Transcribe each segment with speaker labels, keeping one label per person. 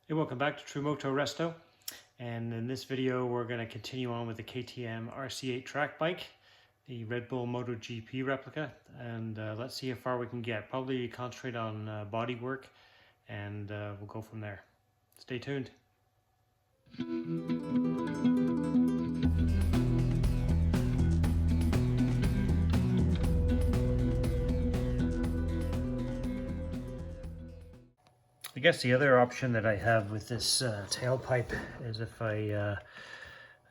Speaker 1: Hey, welcome back to True-Moto-Resto, and in this video we're going to continue on with the KTM RC8 track bike, the RedBull MotoGP replica, and let's see how far we can get. Probably concentrate on bodywork, and we'll go from there. Stay tuned. I guess the other option that I have with this tailpipe is if I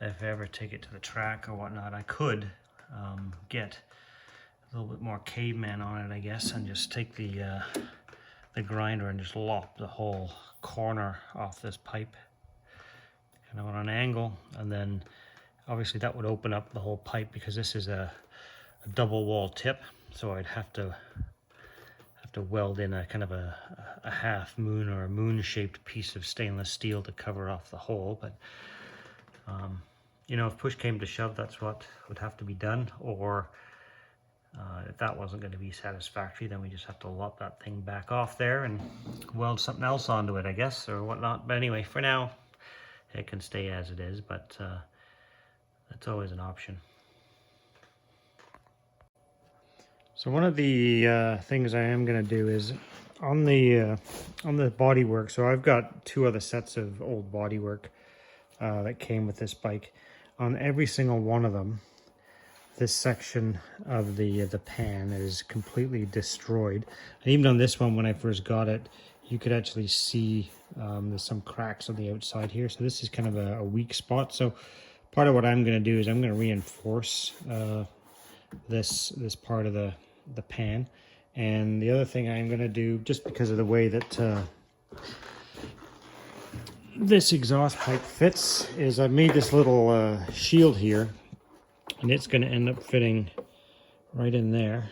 Speaker 1: ever take it to the track or whatnot, I could get a little bit more caveman on it, I guess, and just take the grinder and just lop the whole corner off this pipe, kind of on an angle, and then obviously that would open up the whole pipe because this is a double wall tip, so I'd have to weld in a kind of a half moon or a moon shaped piece of stainless steel to cover off the hole. But you know, if push came to shove, that's what would have to be done. Or if that wasn't going to be satisfactory, then we just have to lop that thing back off there and weld something else onto it, I guess, or whatnot. But anyway, for now it can stay as it is, but that's always an option. So one of the things I am going to do is on the bodywork. So I've got two other sets of old bodywork that came with this bike. On every single one of them, this section of the pan is completely destroyed. And even on this one, when I first got it, you could actually see there's some cracks on the outside here. So this is kind of a weak spot. So part of what I'm going to do is I'm going to reinforce this part of the pan. And the other thing I'm going to do, just because of the way that this exhaust pipe fits, is I've made this little shield here, and it's going to end up fitting right in there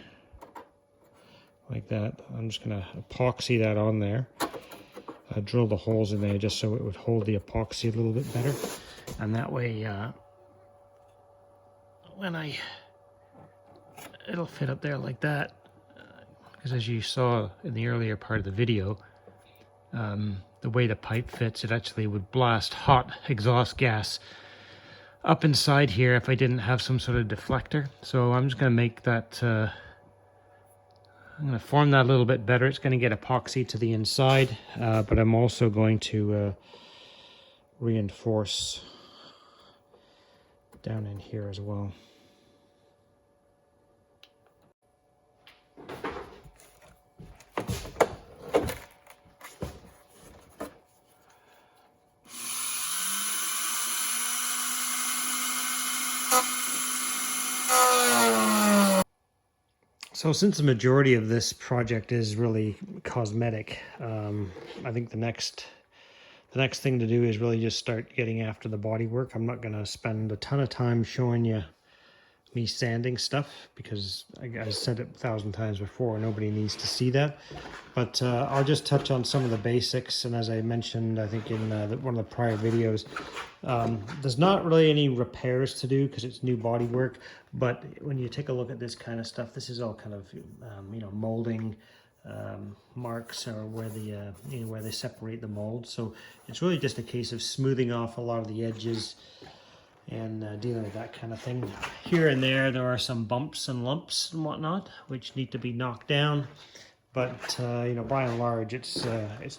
Speaker 1: like that. I'm just going to epoxy that on there, drill the holes in there just so it would hold the epoxy a little bit better, and that way when it'll fit up there like that, because as you saw in the earlier part of the video, the way the pipe fits, it actually would blast hot exhaust gas up inside here if I didn't have some sort of deflector. So I'm just going to make that, I'm going to form that a little bit better. It's going to get epoxy to the inside, but I'm also going to reinforce down in here as well. So since the majority of this project is really cosmetic, I think the next thing to do is really just start getting after the body work. I'm not going to spend a ton of time showing you me sanding stuff because I said it 1,000 times before, nobody needs to see that. But I'll just touch on some of the basics. And as I mentioned, I think in one of the prior videos, there's not really any repairs to do because it's new body work. But when you take a look at this kind of stuff, this is all kind of you know, molding marks, or where the you know, where they separate the mold. So it's really just a case of smoothing off a lot of the edges and dealing with that kind of thing. Here and there are some bumps and lumps and whatnot which need to be knocked down, but you know, by and large, it's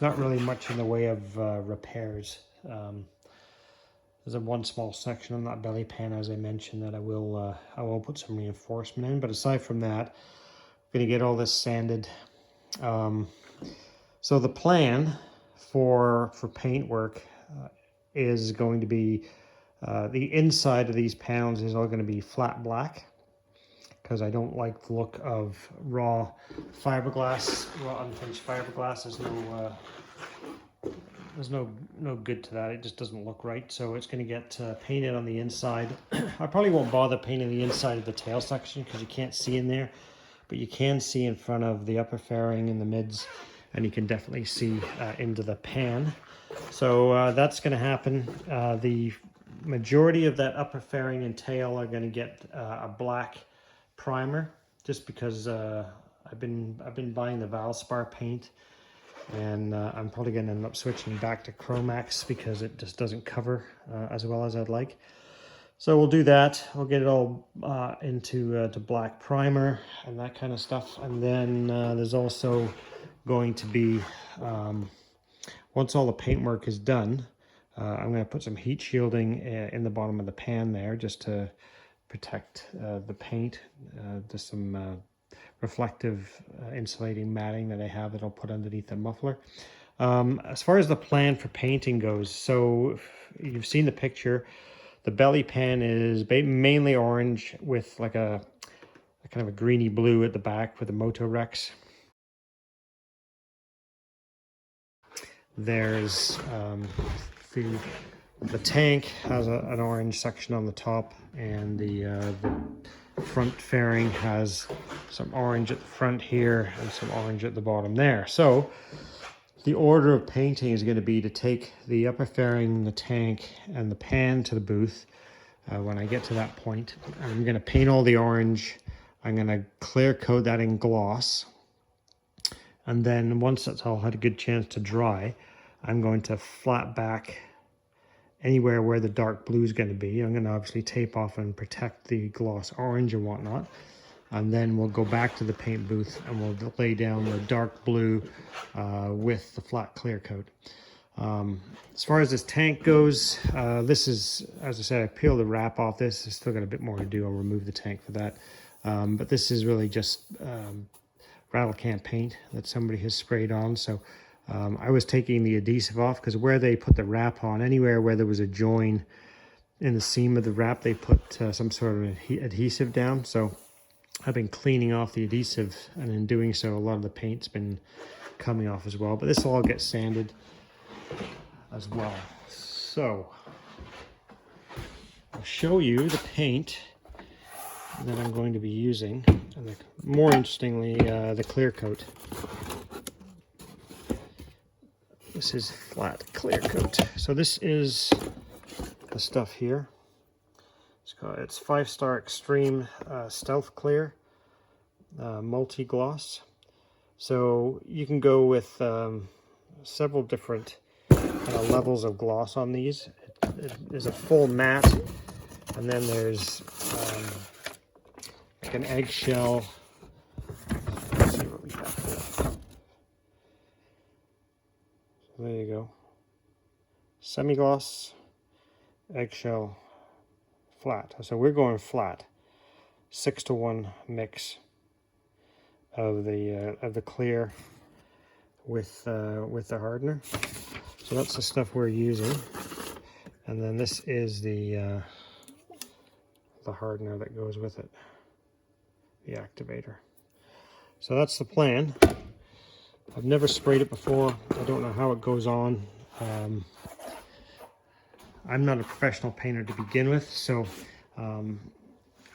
Speaker 1: not really much in the way of repairs. There's one small section on that belly pan, as I mentioned, that I will put some reinforcement in, but aside from that, I'm going to get all this sanded. So the plan for paint work is going to be the inside of these panels is all going to be flat black, because I don't like the look of raw fiberglass, raw unfinished fiberglass. There's no good to that. It just doesn't look right. So it's going to get painted on the inside. I probably won't bother painting the inside of the tail section because you can't see in there, but you can see in front of the upper fairing and the mids, and you can definitely see into the pan. So that's going to happen. The majority of that upper fairing and tail are going to get a black primer, just because I've been buying the Valspar paint And I'm probably going to end up switching back to Chromax because it just doesn't cover as well as I'd like. So we'll do that. I'll get it all into to black primer and that kind of stuff. And then there's also going to be, once all the paintwork is done, I'm going to put some heat shielding in the bottom of the pan there just to protect the paint. There's some reflective insulating matting that I have that I'll put underneath the muffler. As far as the plan for painting goes, so you've seen the picture. The belly pan is mainly orange with like a kind of a greeny blue at the back with the MotoResto. There's the tank has an orange section on the top, and the front fairing has some orange at the front here and some orange at the bottom there. So the order of painting is going to be to take the upper fairing, the tank, and the pan to the booth. When I get to that point, I'm going to paint all the orange. I'm going to clear coat that in gloss. And then once that's all had a good chance to dry, I'm going to flat back anywhere where the dark blue is going to be. I'm going to obviously tape off and protect the gloss orange and whatnot. And then we'll go back to the paint booth and we'll lay down the dark blue with the flat clear coat. As far as this tank goes, this is, as I said, I peeled the wrap off this. I've still got a bit more to do. I'll remove the tank for that. But this is really just rattle can paint that somebody has sprayed on. So I was taking the adhesive off because where they put the wrap on, anywhere where there was a join in the seam of the wrap, they put some sort of adhesive down. So I've been cleaning off the adhesive, and in doing so, a lot of the paint's been coming off as well. But this will all get sanded as well. So I'll show you the paint that I'm going to be using, and more interestingly, the clear coat. This is flat clear coat. So this is the stuff here. It's 5-star extreme stealth clear multi-gloss. So you can go with several different levels of gloss on these. There's a full matte, and then there's like an eggshell. Let's see what we got here. So there you go. Semi-gloss, eggshell, flat. So we're going flat. 6-to-1 mix of the clear with the hardener. So that's the stuff we're using, and then this is the hardener that goes with it, the activator. So that's the plan. I've never sprayed it before. I don't know how it goes on. I'm not a professional painter to begin with, so I'm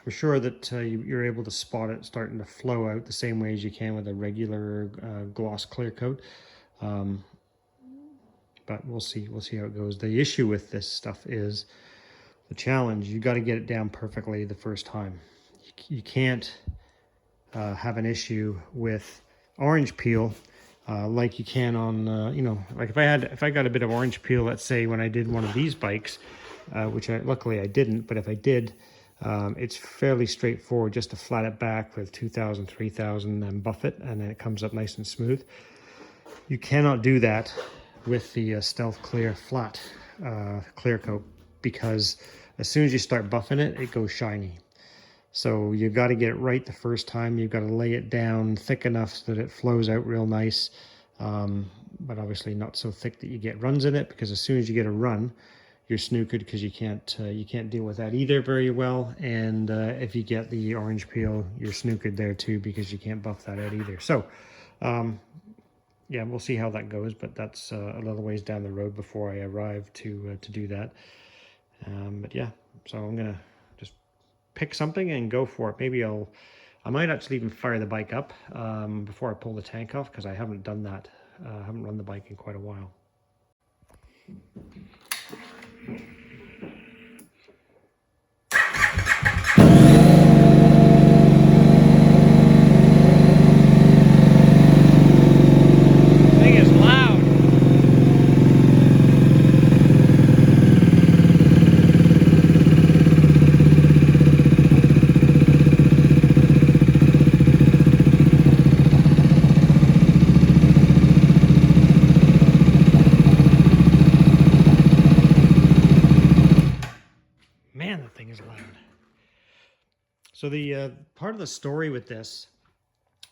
Speaker 1: sure that you're able to spot it starting to flow out the same way as you can with a regular gloss clear coat. But we'll see how it goes. The issue with this stuff is the challenge. You got to get it down perfectly the first time. You can't have an issue with orange peel like you can on you know, like if I got a bit of orange peel, let's say when I did one of these bikes, which luckily I didn't, but if I did, it's fairly straightforward just to flat it back with 2000, 3000 and buff it, and then it comes up nice and smooth. You cannot do that with the stealth clear flat clear coat, because as soon as you start buffing it, it goes shiny. So you've got to get it right the first time. You've got to lay it down thick enough so that it flows out real nice, but obviously not so thick that you get runs in it, because as soon as you get a run, you're snookered, because you can't deal with that either very well. And if you get the orange peel, you're snookered there too, because you can't buff that out either. So yeah, we'll see how that goes, but that's a little ways down the road before I arrive to do that. But yeah, so I'm gonna just pick something and go for it. Maybe I might actually even fire the bike up before I pull the tank off, because I haven't done that. I haven't run the bike in quite a while. Thing is, So the part of the story with this,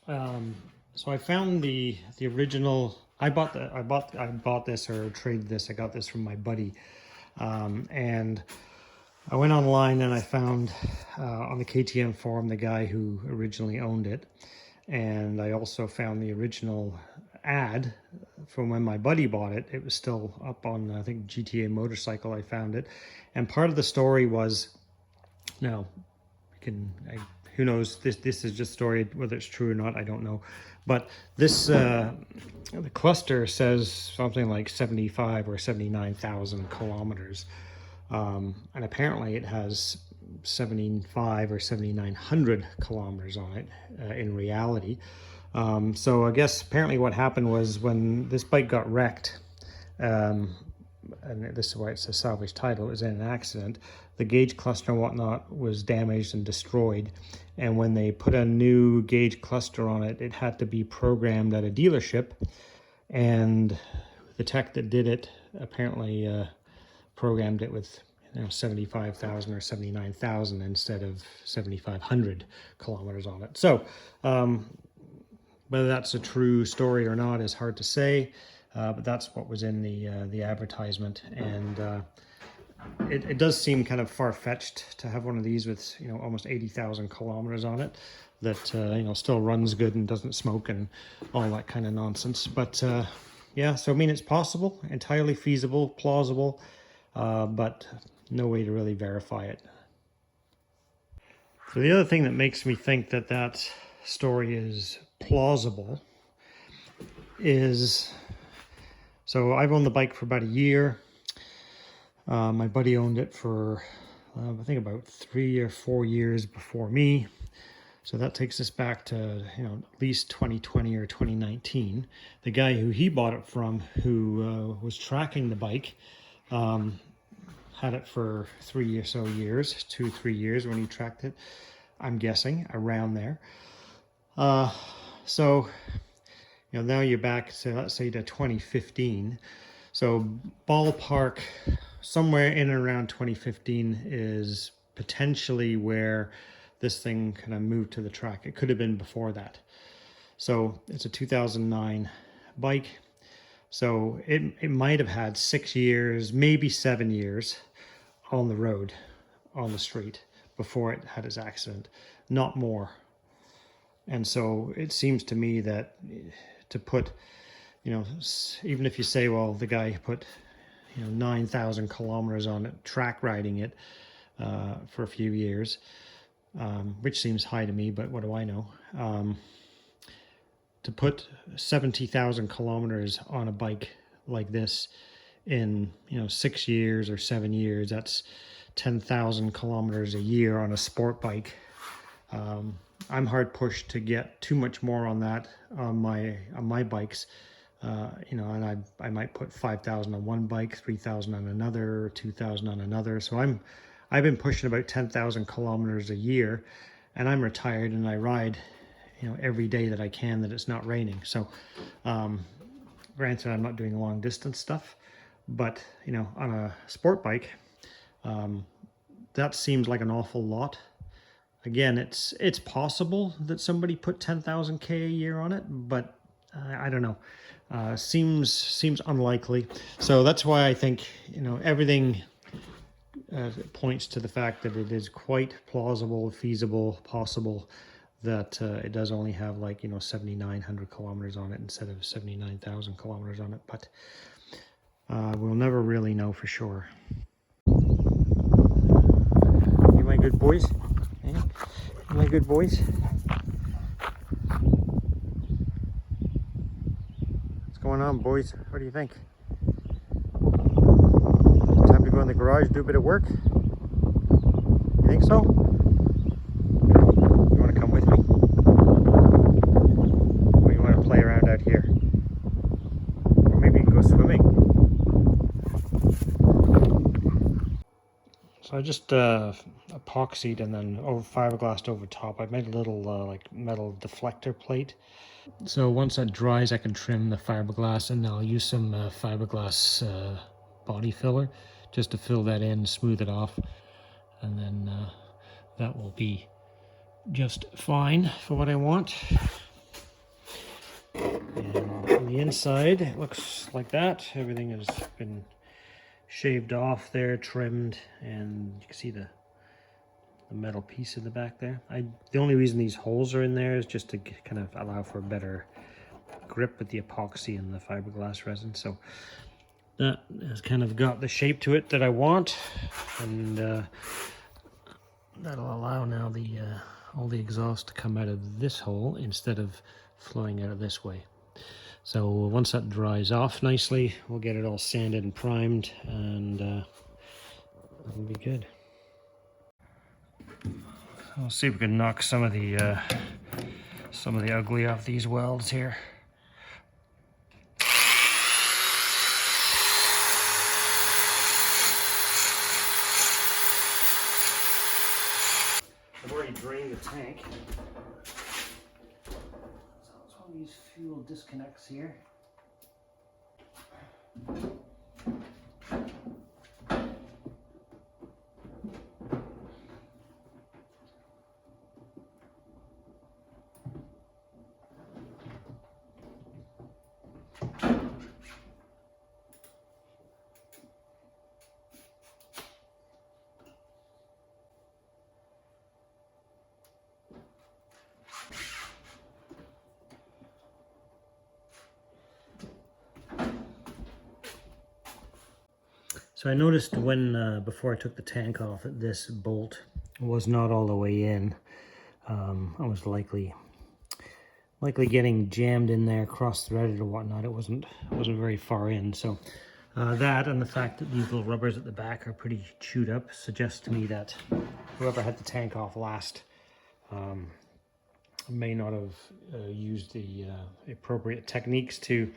Speaker 1: so I found the original. I bought this or traded this. I got this from my buddy, and I went online and I found on the KTM forum the guy who originally owned it, and I also found the original ad from when my buddy bought it. It was still up on, I think, GTA Motorcycle. I found it, and part of the story was, now who knows, this is just story, whether it's true or not, I don't know, but this the cluster says something like 75 or 79,000 kilometers, and apparently it has 75 or 7,900 kilometers on it in reality. So I guess apparently what happened was when this bike got wrecked, and this is why it's a salvage title, it was in an accident, the gauge cluster and whatnot was damaged and destroyed, and when they put a new gauge cluster on it, it had to be programmed at a dealership, and the tech that did it apparently programmed it with 75,000 or 79,000 instead of 7,500 kilometers on it. So whether that's a true story or not is hard to say, but that's what was in the advertisement, and it does seem kind of far-fetched to have one of these with almost 80,000 kilometers on it that still runs good and doesn't smoke and all that kind of nonsense. But yeah, so I mean, it's possible, entirely feasible, plausible, but no way to really verify it. So the other thing that makes me think that that story is plausible is, so I've owned the bike for about a year. My buddy owned it for I think about 3 or 4 years before me. So that takes us back to at least 2020 or 2019. The guy who he bought it from, who was tracking the bike, had it for 3 or so years, 2-3 years when he tracked it, I'm guessing around there. So now you're back to, let's say, to 2015. So ballpark, somewhere in and around 2015 is potentially where this thing kind of moved to the track. It could have been before that. So it's a 2009 bike. So it might have had 6 years, maybe 7 years on the road, on the street, before it had its accident, not more. And so it seems to me that to put, even if you say, well, the guy put 9,000 kilometers on it, track riding it for a few years, which seems high to me, but what do I know? To put 70,000 kilometers on a bike like this in 6 years or 7 years, that's 10,000 kilometers a year on a sport bike. I'm hard pushed to get too much more on that on my bikes. And I might put 5,000 on one bike, 3,000 on another, 2,000 on another. So I've been pushing about 10,000 kilometers a year, and I'm retired and I ride, every day that I can that it's not raining. So, granted, I'm not doing long distance stuff, but on a sport bike, that seems like an awful lot. Again, it's possible that somebody put 10,000 K a year on it, but I don't know. Seems unlikely. So that's why I think everything points to the fact that it is quite plausible, feasible, possible that it does only have 7,900 kilometers on it instead of 79,000 kilometers on it. But we'll never really know for sure. You my good boys? Yeah? You my good boys? What's going on, boys? What do you think? Time to go in the garage, do a bit of work? You think so? You want to come with me? Or you want to play around out here? Or maybe you can go swimming. So I just epoxied and then fiberglassed over top. I made a little metal deflector plate. So once that dries, I can trim the fiberglass, and I'll use some fiberglass body filler just to fill that in, smooth it off, and then that will be just fine for what I want. And on the inside, it looks like that. Everything has been shaved off there, trimmed, and you can see the metal piece in the back there. The only reason these holes are in there is just to kind of allow for a better grip with the epoxy and the fiberglass resin. So that has kind of got the shape to it that I want, and that'll allow now all the exhaust to come out of this hole instead of flowing out of this way. So once that dries off nicely, we'll get it all sanded and primed, and it'll be good. We'll see if we can knock some of the ugly off these welds here. I've already drained the tank. So it's one of these fuel disconnects here. So I noticed when, before I took the tank off, that this bolt was not all the way in. I was likely getting jammed in there, cross-threaded or whatnot. It wasn't very far in. So that and the fact that these little rubbers at the back are pretty chewed up suggests to me that whoever had the tank off last may not have used the appropriate techniques to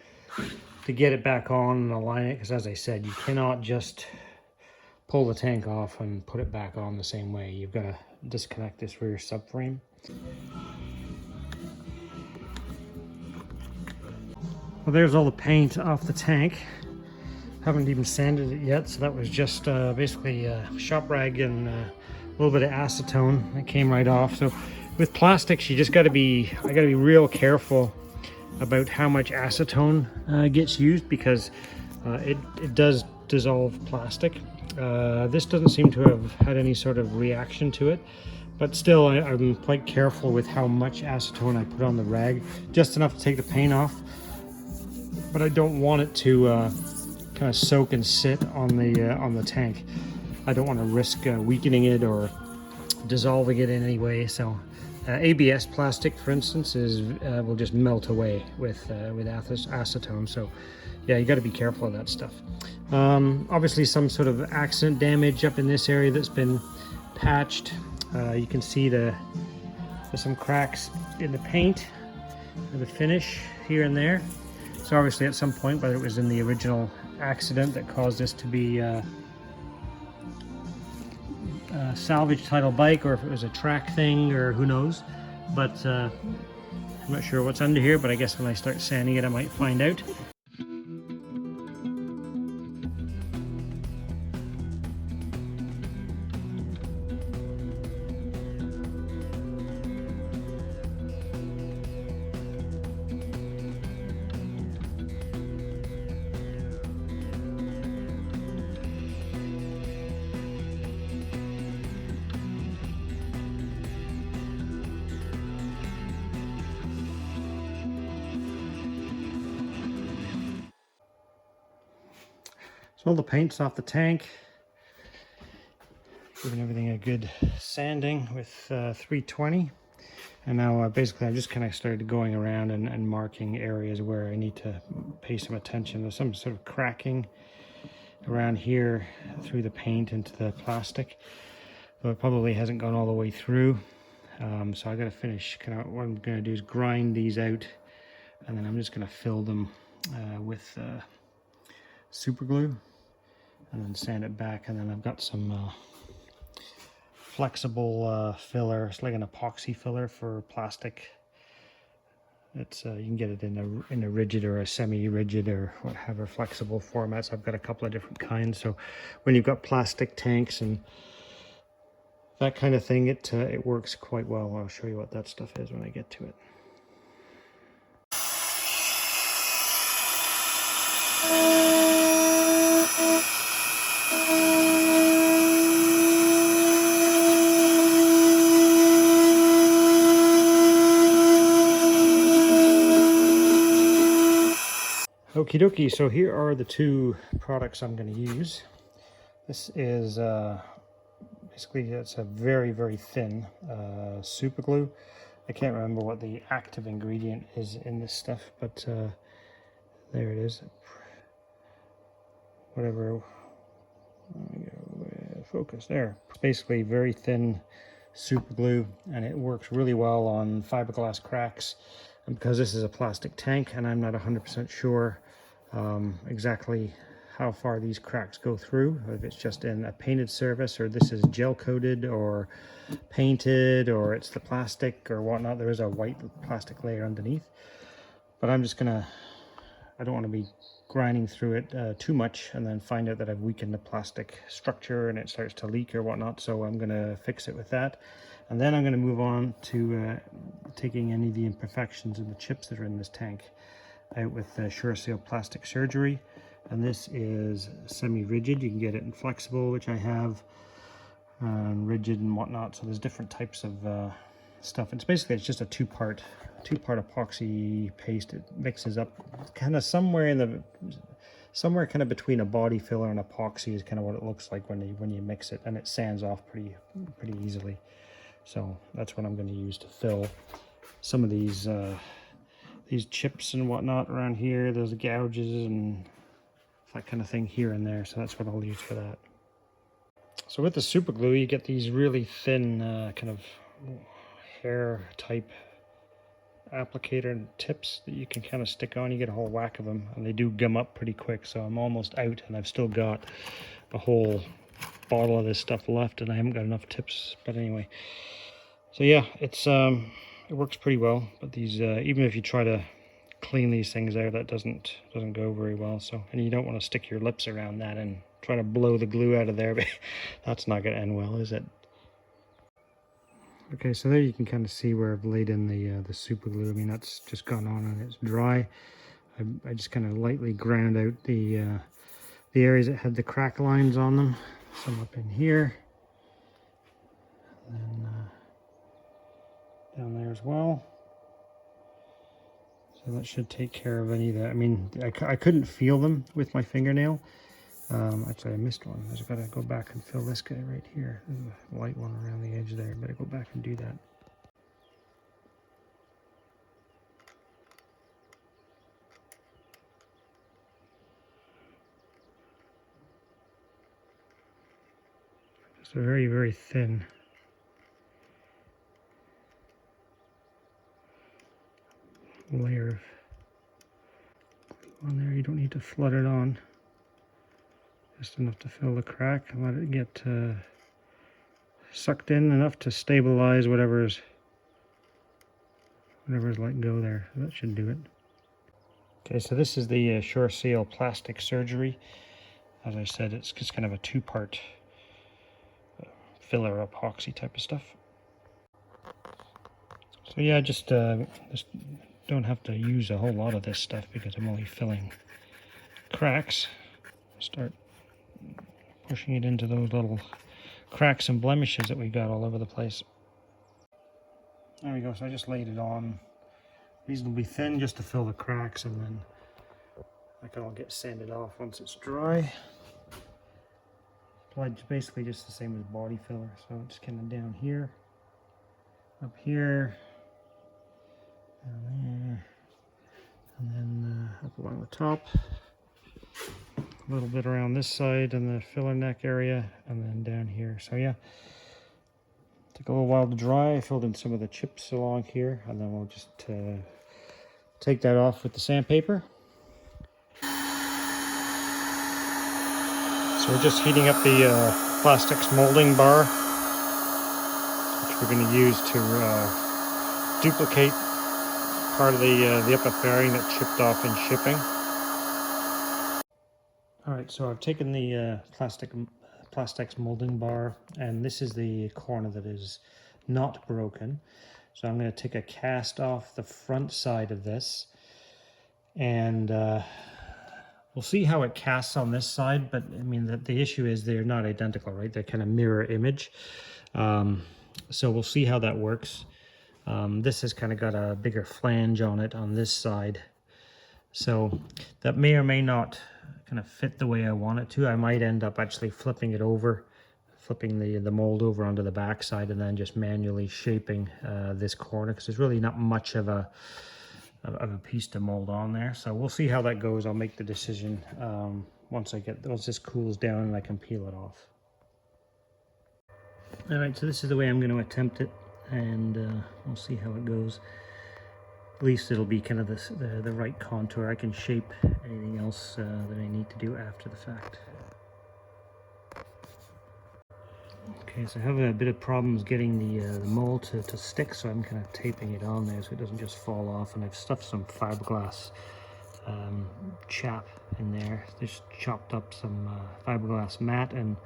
Speaker 1: get it back on and align it, because as I said, you cannot just pull the tank off and put it back on the same way. You've got to disconnect this rear subframe. Well, there's all the paint off the tank. Haven't even sanded it yet, so that was just basically shop rag and a little bit of acetone that came right off. So with plastics, I gotta be real careful about how much acetone gets used, because it does dissolve plastic. This doesn't seem to have had any sort of reaction to it, but still I'm quite careful with how much acetone I put on the rag, just enough to take the paint off, but I don't want it to kind of soak and sit on the tank. I don't want to risk weakening it or dissolving it in any way. So ABS plastic, for instance, will just melt away with acetone. So yeah, you got to be careful of that stuff. Obviously some sort of accident damage up in this area that's been patched. You can see there's some cracks in the paint and the finish here and there. So obviously at some point, whether it was in the original accident that caused this to be a salvage title bike, or if it was a track thing, or who knows. But I'm not sure what's under here, but I guess when I start sanding it I might find out. So all the paint's off the tank, giving everything a good sanding with 320. And now basically I've just kind of started going around and marking areas where I need to pay some attention. There's some sort of cracking around here through the paint into the plastic, though it probably hasn't gone all the way through. So I got to finish, what I'm going to do is grind these out, and then I'm just going to fill them with super glue, and then sand it back. And then I've got some flexible filler. It's like an epoxy filler for plastic. It's you can get it in a rigid or a semi-rigid or whatever flexible formats. I've got a couple of different kinds. So when you've got plastic tanks and that kind of thing, it works quite well. I'll show you what that stuff is when I get to it. Okie dokie, so here are the two products I'm going to use. This is basically, it's a very, very thin super glue. I can't remember what the active ingredient is in this stuff, but there it is. Whatever, focus there. It's basically very thin super glue, and it works really well on fiberglass cracks. And because this is a plastic tank and I'm not 100% sure exactly how far these cracks go through, if it's just in a painted surface or this is gel coated or painted or it's the plastic or whatnot. There is a white plastic layer underneath, but I'm just gonna, I don't want to be grinding through it too much and then find out that I've weakened the plastic structure and it starts to leak or whatnot. So I'm gonna fix it with that, and then I'm gonna move on to taking any of the imperfections and the chips that are in this tank out with Sure-Seal plastic surgery. And this is semi-rigid. You can get it in flexible, which I have, rigid and whatnot. So there's different types of stuff. It's basically, it's just a two-part epoxy paste. It mixes up kind of somewhere kind of between a body filler and epoxy is kind of what it looks like when you mix it, and it sands off pretty easily. So that's what I'm going to use to fill some of these chips and whatnot around here. There's gouges and that kind of thing here and there, so that's what I'll use for that. So with the super glue, you get these really thin kind of hair type applicator tips that you can kind of stick on. You get a whole whack of them, and they do gum up pretty quick. So I'm almost out, and I've still got a whole bottle of this stuff left, and I haven't got enough tips. But anyway, so yeah, it's it works pretty well. But these even if you try to clean these things out, that doesn't go very well. So, and you don't want to stick your lips around that and try to blow the glue out of there, but that's not going to end well, is it? Okay, so there you can kind of see where I've laid in the super glue. I mean, that's just gone on and it's dry. I just kind of lightly ground out the areas that had the crack lines on them. Some up in here, and then down there as well. So that should take care of any of that. I mean, I couldn't feel them with my fingernail. Actually, I missed one. I just got to go back and fill this guy right here. There's a light one around the edge there. Better go back and do that. Just a very, very thin layer of on there. You don't need to flood it on, just enough to fill the crack and let it get sucked in enough to stabilize whatever's let go there. So that should do it. Okay, so this is the Sure-Seal plastic surgery. As I said, it's just kind of a two-part filler epoxy type of stuff. So yeah, just don't have to use a whole lot of this stuff because I'm only filling cracks. Start pushing it into those little cracks and blemishes that we've got all over the place. There we go. So I just laid it on reasonably thin just to fill the cracks, and then I can all get sanded off once it's dry. Applied basically just the same as body filler. So it's kind of down here, up here, down there, and then up along the top, a little bit around this side and the filler neck area, and then down here. So yeah, took a little while to dry. I filled in some of the chips along here, and then we'll just take that off with the sandpaper. So we're just heating up the plastics molding bar, which we're going to use to duplicate part of the upper fairing that chipped off in shipping. All right, so I've taken the Plastex molding bar, and this is the corner that is not broken. So I'm going to take a cast off the front side of this, and we'll see how it casts on this side, but I mean, the issue is they're not identical, right? They're kind of mirror image. So we'll see how that works. This has kind of got a bigger flange on it on this side. So that may or may not kind of fit the way I want it to. I might end up actually flipping it over, flipping the mold over onto the back side, and then just manually shaping this corner, because there's really not much of a piece to mold on there. So we'll see how that goes. I'll make the decision once this cools down and I can peel it off. All right, so this is the way I'm going to attempt it, and we'll see how it goes. At least it'll be kind of the right contour. I can shape anything else that I need to do after the fact. Okay, so I have a bit of problems getting the mold to stick, so I'm kind of taping it on there so it doesn't just fall off. And I've stuffed some fiberglass chap in there. Just chopped up some fiberglass mat, and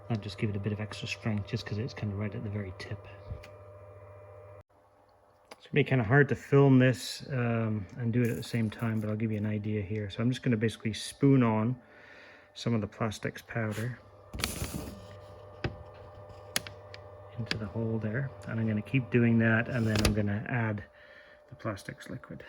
Speaker 1: that just give it a bit of extra strength, just because it's kind of right at the very tip. It's going to be kind of hard to film this and do it at the same time, but I'll give you an idea here. So I'm just going to basically spoon on some of the Plastex powder into the hole there, and I'm going to keep doing that, and then I'm going to add the Plastex liquid.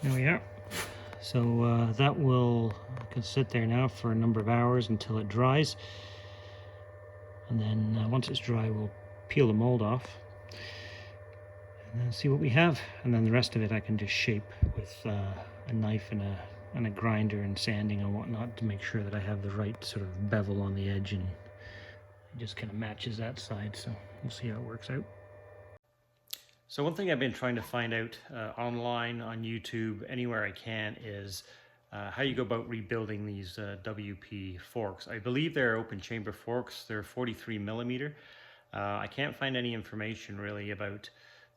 Speaker 1: There we are. So that can sit there now for a number of hours until it dries. And then once it's dry, we'll peel the mold off and then see what we have. And then the rest of it I can just shape with a knife and a grinder and sanding and whatnot to make sure that I have the right sort of bevel on the edge, and it just kind of matches that side. So we'll see how it works out. So one thing I've been trying to find out online, on YouTube, anywhere I can, is how you go about rebuilding these WP forks. I believe they're open chamber forks. They're 43 millimeter. I can't find any information really about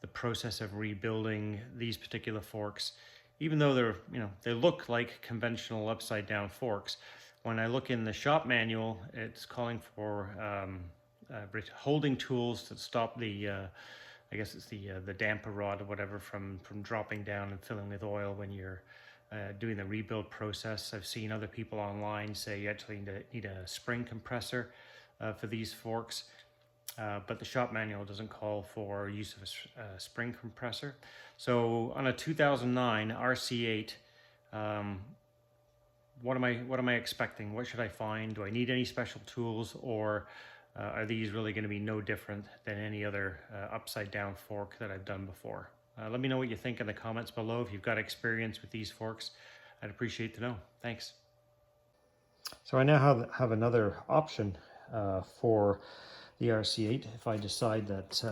Speaker 1: the process of rebuilding these particular forks, even though they look like conventional upside down forks. When I look in the shop manual, it's calling for holding tools that stop the I guess it's the damper rod or whatever from dropping down and filling with oil when you're doing the rebuild process. I've seen other people online say you actually need a spring compressor for these forks, but the shop manual doesn't call for use of a spring compressor. So on a 2009 RC8, what am I expecting? What should I find? Do I need any special tools, or are these really going to be no different than any other upside down fork that I've done before? Let me know what you think in the comments below. If you've got experience with these forks, I'd appreciate to know. Thanks. So I now have another option for the RC8 if I decide that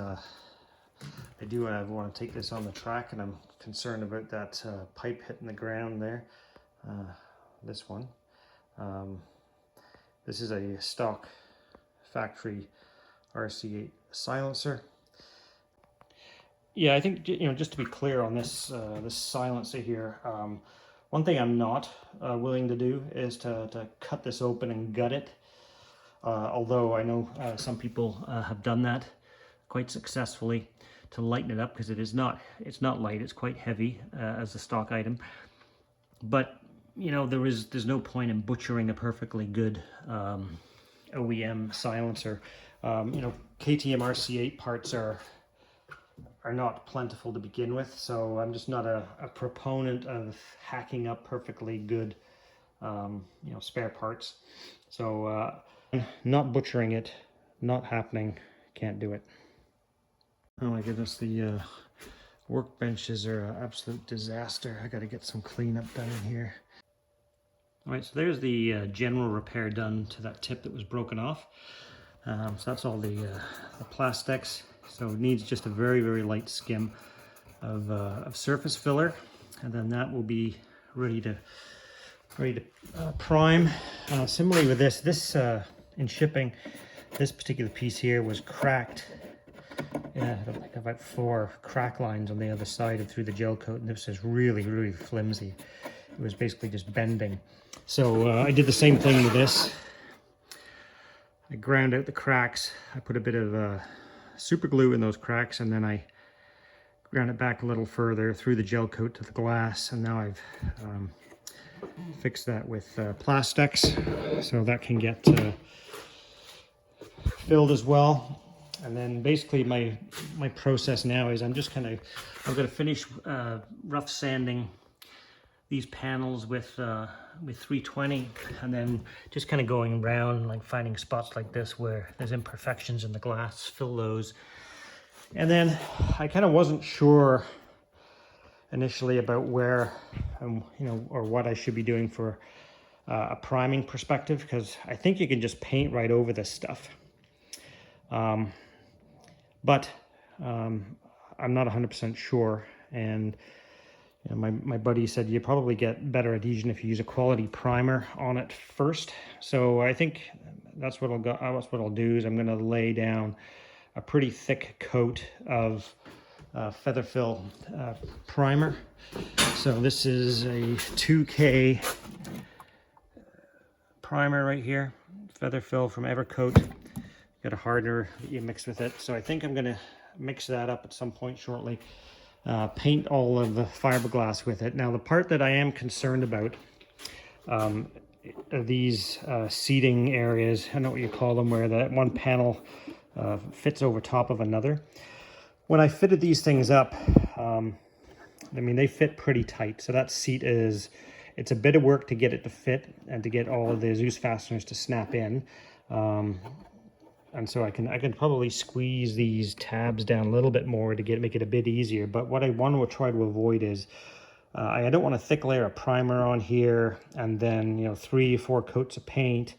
Speaker 1: I do want to take this on the track, and I'm concerned about that pipe hitting the ground there. This one. This is a stock factory RC8 silencer. Yeah, I think, just to be clear on this this silencer here, one thing I'm not willing to do is to cut this open and gut it. Although I know some people have done that quite successfully to lighten it up, because it's not light, it's quite heavy as a stock item. But there's no point in butchering a perfectly good OEM silencer. KTM RC8 parts are not plentiful to begin with, so I'm just not a proponent of hacking up perfectly good spare parts. So not butchering it, not happening, can't do it. Oh my goodness, the workbenches are an absolute disaster. I got to get some cleanup done in here. All right, so there's the general repair done to that tip that was broken off. So that's all the Plastex. So it needs just a very, very light skim of surface filler, and then that will be ready to prime. Similarly with this in shipping. This particular piece here was cracked. Yeah, I think about 4 crack lines on the other side and through the gel coat, and this is really, really flimsy. It was basically just bending. So I did the same thing with this. I ground out the cracks. I put a bit of super glue in those cracks, and then I ground it back a little further through the gel coat to the glass, and now I've fixed that with Plastex, so that can get filled as well. And then basically my process now is I'm going to finish rough sanding these panels with 320, and then just kind of going around, like finding spots like this where there's imperfections in the glass, fill those. And then I kind of wasn't sure initially about where, or what I should be doing for a priming perspective, because I think you can just paint right over this stuff. But I'm not 100% sure, and my buddy said you probably get better adhesion if you use a quality primer on it first. So I think that's what I'll do is I'm going to lay down a pretty thick coat of feather fill primer. So this is a 2K primer right here, feather fill from Evercoat. Got a hardener that you mix with it. So I think I'm going to mix that up at some point shortly. Paint all of the fiberglass with it. Now the part that I am concerned about are these seating areas. I don't know what you call them, where that one panel fits over top of another. When I fitted these things up, I mean, they fit pretty tight. So that seat it's a bit of work to get it to fit and to get all of the Zeus fasteners to snap in. And so I can probably squeeze these tabs down a little bit more to make it a bit easier. But what I want to try to avoid is I don't want a thick layer of primer on here, and then 3 or 4 coats of paint,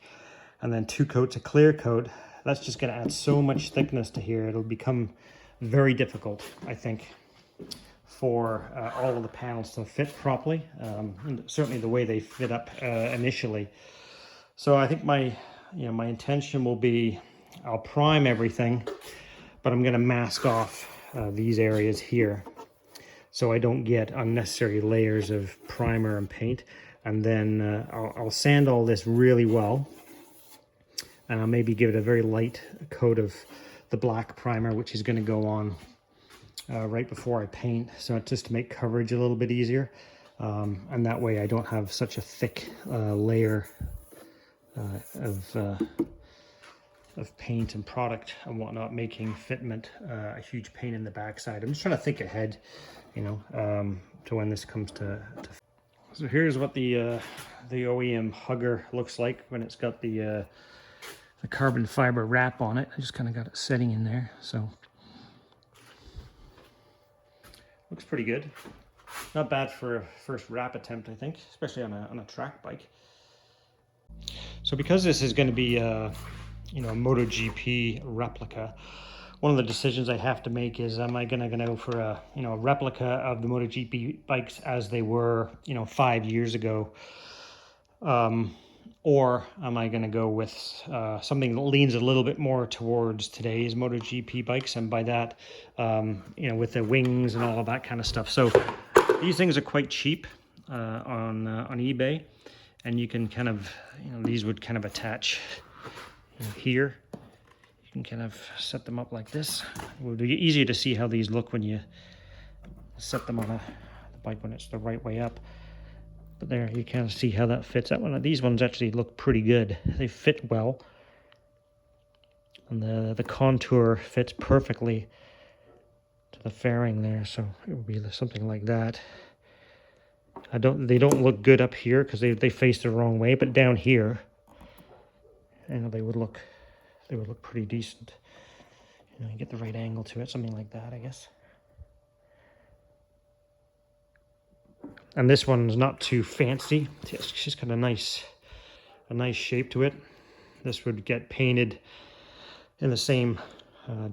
Speaker 1: and then 2 coats of clear coat. That's just going to add so much thickness to here. It'll become very difficult, I think, for all of the panels to fit properly. Certainly the way they fit up initially. So I think my intention will be, I'll prime everything, but I'm going to mask off these areas here so I don't get unnecessary layers of primer and paint. And then I'll sand all this really well, and I'll maybe give it a very light coat of the black primer, which is going to go on right before I paint, so just to make coverage a little bit easier. And that way I don't have such a thick layer of paint and product and whatnot, making fitment a huge pain in the backside. I'm just trying to think ahead, to when this comes to. So here's what the OEM hugger looks like when it's got the carbon fiber wrap on it. I just kind of got it setting in there, so looks pretty good. Not bad for a first wrap attempt, I think, especially on a track bike. So because this is going to be a MotoGP replica, one of the decisions I have to make is, am I going to go for a replica of the MotoGP bikes as they were 5 years ago, or am I going to go with something that leans a little bit more towards today's MotoGP bikes, and by that with the wings and all of that kind of stuff. So these things are quite cheap on eBay, and you can kind of these would kind of attach here. You can kind of set them up like this. It would be easier to see how these look when you set them on the bike when it's the right way up. But there, you kind of see how that fits. These ones actually look pretty good. They fit well, and the contour fits perfectly to the fairing there. So it would be something like that. They don't look good up here because they face the wrong way, but down here, they would look pretty decent. You get the right angle to it, something like that, I guess. And this one's not too fancy. It's just got a nice shape to it. This would get painted in the same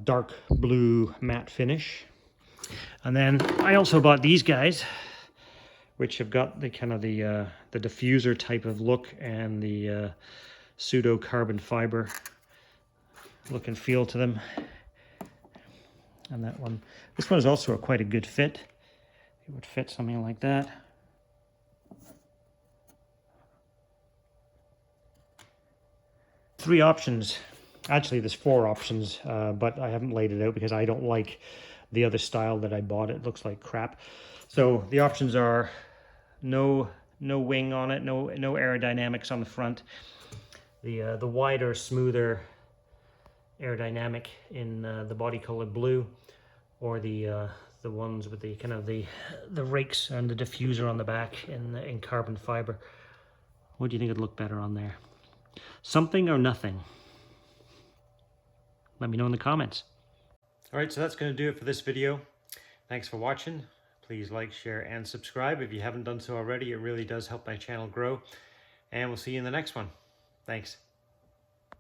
Speaker 1: dark blue matte finish. And then I also bought these guys, which have got the kind of the diffuser type of look and the pseudo carbon fiber look and feel to them. And that one, this one is also quite a good fit. It would fit something like that. Three options. Actually, there's four options, but I haven't laid it out because I don't like the other style that I bought. It looks like crap. So the options are no wing on it, no aerodynamics on the front. The wider, smoother aerodynamic in the body color blue, or the ones with the kind of the rakes and the diffuser on the back in carbon fiber. What do you think would look better on there? Something or nothing? Let me know in the comments. All right, so that's going to do it for this video. Thanks for watching. Please like, share, and subscribe if you haven't done so already. It really does help my channel grow. And we'll see you in the next one. Thanks.